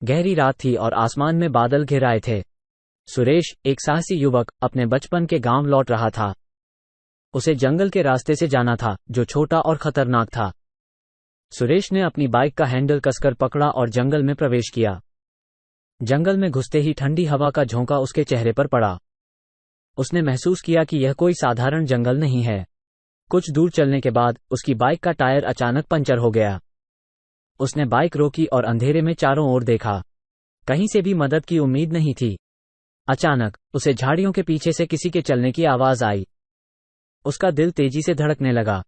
गहरी रात थी और आसमान में बादल घिर आए थे। सुरेश, एक साहसी युवक, अपने बचपन के गांव लौट रहा था। उसे जंगल के रास्ते से जाना था, जो छोटा और खतरनाक था। सुरेश ने अपनी बाइक का हैंडल कसकर पकड़ा और जंगल में प्रवेश किया। जंगल में घुसते ही ठंडी हवा का झोंका उसके चेहरे पर पड़ा। उसने महसूस किया कि यह कोई साधारण जंगल नहीं है। कुछ दूर चलने के बाद उसकी बाइक का टायर अचानक पंचर हो गया। उसने बाइक रोकी और अंधेरे में चारों ओर देखा। कहीं से भी मदद की उम्मीद नहीं थी। अचानक उसे झाड़ियों के पीछे से किसी के चलने की आवाज आई। उसका दिल तेजी से धड़कने लगा।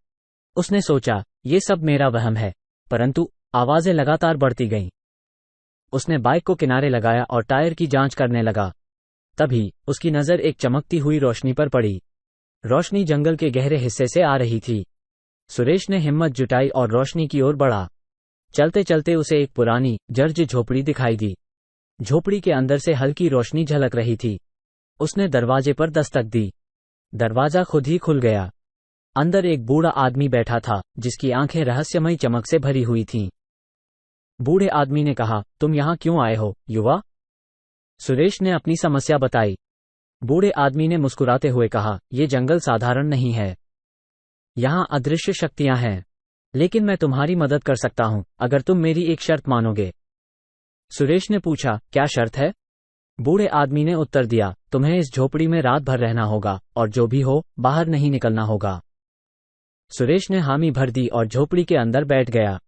उसने सोचा, ये सब मेरा वहम है, परंतु आवाजें लगातार बढ़ती गईं। उसने बाइक को किनारे लगाया और टायर की जांच करने लगा। तभी उसकी नजर एक चमकती हुई रोशनी पर पड़ी। रोशनी जंगल के गहरे हिस्से से आ रही थी। सुरेश ने हिम्मत जुटाई और रोशनी की ओर बढ़ा। चलते चलते उसे एक पुरानी, जर्ज झोपड़ी दिखाई दी। झोपड़ी के अंदर से हल्की रोशनी झलक रही थी। उसने दरवाजे पर दस्तक दी। दरवाजा खुद ही खुल गया। अंदर एक बूढ़ा आदमी बैठा था, जिसकी आंखें रहस्यमयी चमक से भरी हुई थीं। बूढ़े आदमी ने कहा, तुम यहाँ क्यों आए हो, युवा? सुरेश ने अपनी समस्या बताई। बूढ़े आदमी ने मुस्कुराते हुए कहा, यह जंगल साधारण नहीं है। यहाँ अदृश्य शक्तियां हैं। लेकिन मैं तुम्हारी मदद कर सकता हूँ, अगर तुम मेरी एक शर्त मानोगे। सुरेश ने पूछा, क्या शर्त है? बूढ़े आदमी ने उत्तर दिया, तुम्हें इस झोपड़ी में रात भर रहना होगा, और जो भी हो, बाहर नहीं निकलना होगा। सुरेश ने हामी भर दी और झोपड़ी के अंदर बैठ गया।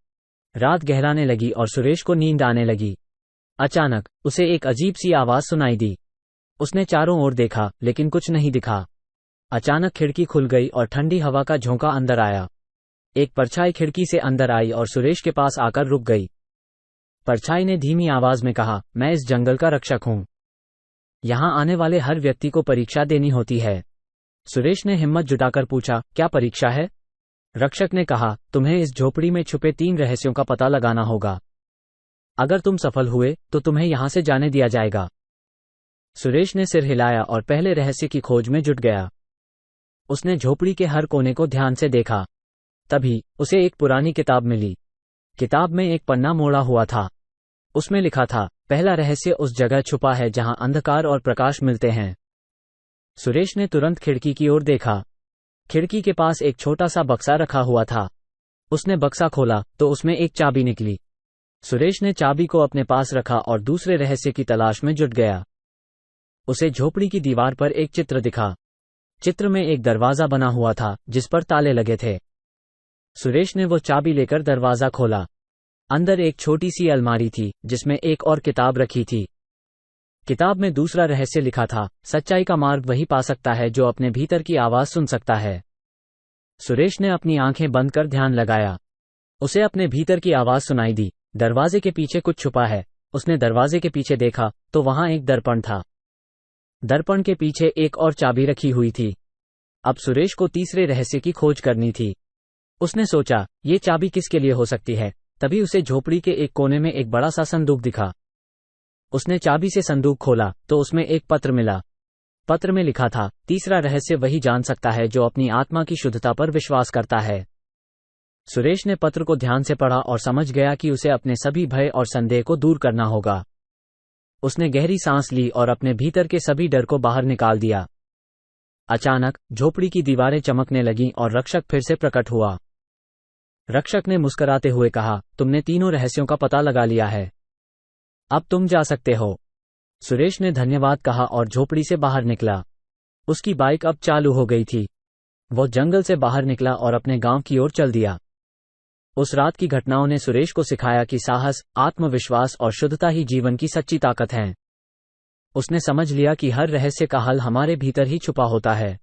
रात गहराने लगी और सुरेश को नींद आने लगी। अचानक उसे एक अजीब सी आवाज सुनाई दी। उसने चारों ओर देखा, लेकिन कुछ नहीं दिखा। अचानक खिड़की खुल गई और ठंडी हवा का झोंका अंदर आया। एक परछाई खिड़की से अंदर आई और सुरेश के पास आकर रुक गई। परछाई ने धीमी आवाज में कहा, मैं इस जंगल का रक्षक हूं। यहां आने वाले हर व्यक्ति को परीक्षा देनी होती है। सुरेश ने हिम्मत जुटाकर पूछा, क्या परीक्षा है? रक्षक ने कहा, तुम्हें इस झोपड़ी में छुपे 3 रहस्यों का पता लगाना होगा। अगर तुम सफल हुए तो तुम्हें यहां से जाने दिया जाएगा। सुरेश ने सिर हिलाया और पहले रहस्य की खोज में जुट गया। उसने झोपड़ी के हर कोने को ध्यान से देखा। तभी उसे एक पुरानी किताब मिली। किताब में एक पन्ना मोड़ा हुआ था। उसमें लिखा था, पहला रहस्य उस जगह छुपा है जहां अंधकार और प्रकाश मिलते हैं। सुरेश ने तुरंत खिड़की की ओर देखा। खिड़की के पास एक छोटा सा बक्सा रखा हुआ था। उसने बक्सा खोला तो उसमें एक चाबी निकली। सुरेश ने चाबी को अपने पास रखा और दूसरे रहस्य की तलाश में जुट गया। उसे झोपड़ी की दीवार पर एक चित्र दिखा। चित्र में एक दरवाजा बना हुआ था, जिस पर ताले लगे थे। सुरेश ने वो चाबी लेकर दरवाजा खोला। अंदर एक छोटी सी अलमारी थी, जिसमें एक और किताब रखी थी। किताब में दूसरा रहस्य लिखा था, सच्चाई का मार्ग वही पा सकता है जो अपने भीतर की आवाज सुन सकता है। सुरेश ने अपनी आंखें बंद कर ध्यान लगाया। उसे अपने भीतर की आवाज सुनाई दी, दरवाजे के पीछे कुछ छुपा है। उसने दरवाजे के पीछे देखा तो वहां एक दर्पण था। दर्पण के पीछे एक और चाबी रखी हुई थी। अब सुरेश को तीसरे रहस्य की खोज करनी थी। उसने सोचा, ये चाबी किसके लिए हो सकती है। तभी उसे झोपड़ी के एक कोने में एक बड़ा सा संदूक दिखा। उसने चाबी से संदूक खोला तो उसमें एक पत्र मिला। पत्र में लिखा था, तीसरा रहस्य वही जान सकता है जो अपनी आत्मा की शुद्धता पर विश्वास करता है। सुरेश ने पत्र को ध्यान से पढ़ा और समझ गया कि उसे अपने सभी भय और संदेह को दूर करना होगा। उसने गहरी सांस ली और अपने भीतर के सभी डर को बाहर निकाल दिया। अचानक झोपड़ी की दीवारें चमकने लगीं और रक्षक फिर से प्रकट हुआ। रक्षक ने मुस्कुराते हुए कहा, तुमने तीनों रहस्यों का पता लगा लिया है। अब तुम जा सकते हो। सुरेश ने धन्यवाद कहा और झोपड़ी से बाहर निकला। उसकी बाइक अब चालू हो गई थी। वो जंगल से बाहर निकला और अपने गांव की ओर चल दिया। उस रात की घटनाओं ने सुरेश को सिखाया कि साहस, आत्मविश्वास और शुद्धता ही जीवन की सच्ची ताकत हैं। उसने समझ लिया कि हर रहस्य का हल हमारे भीतर ही छुपा होता है।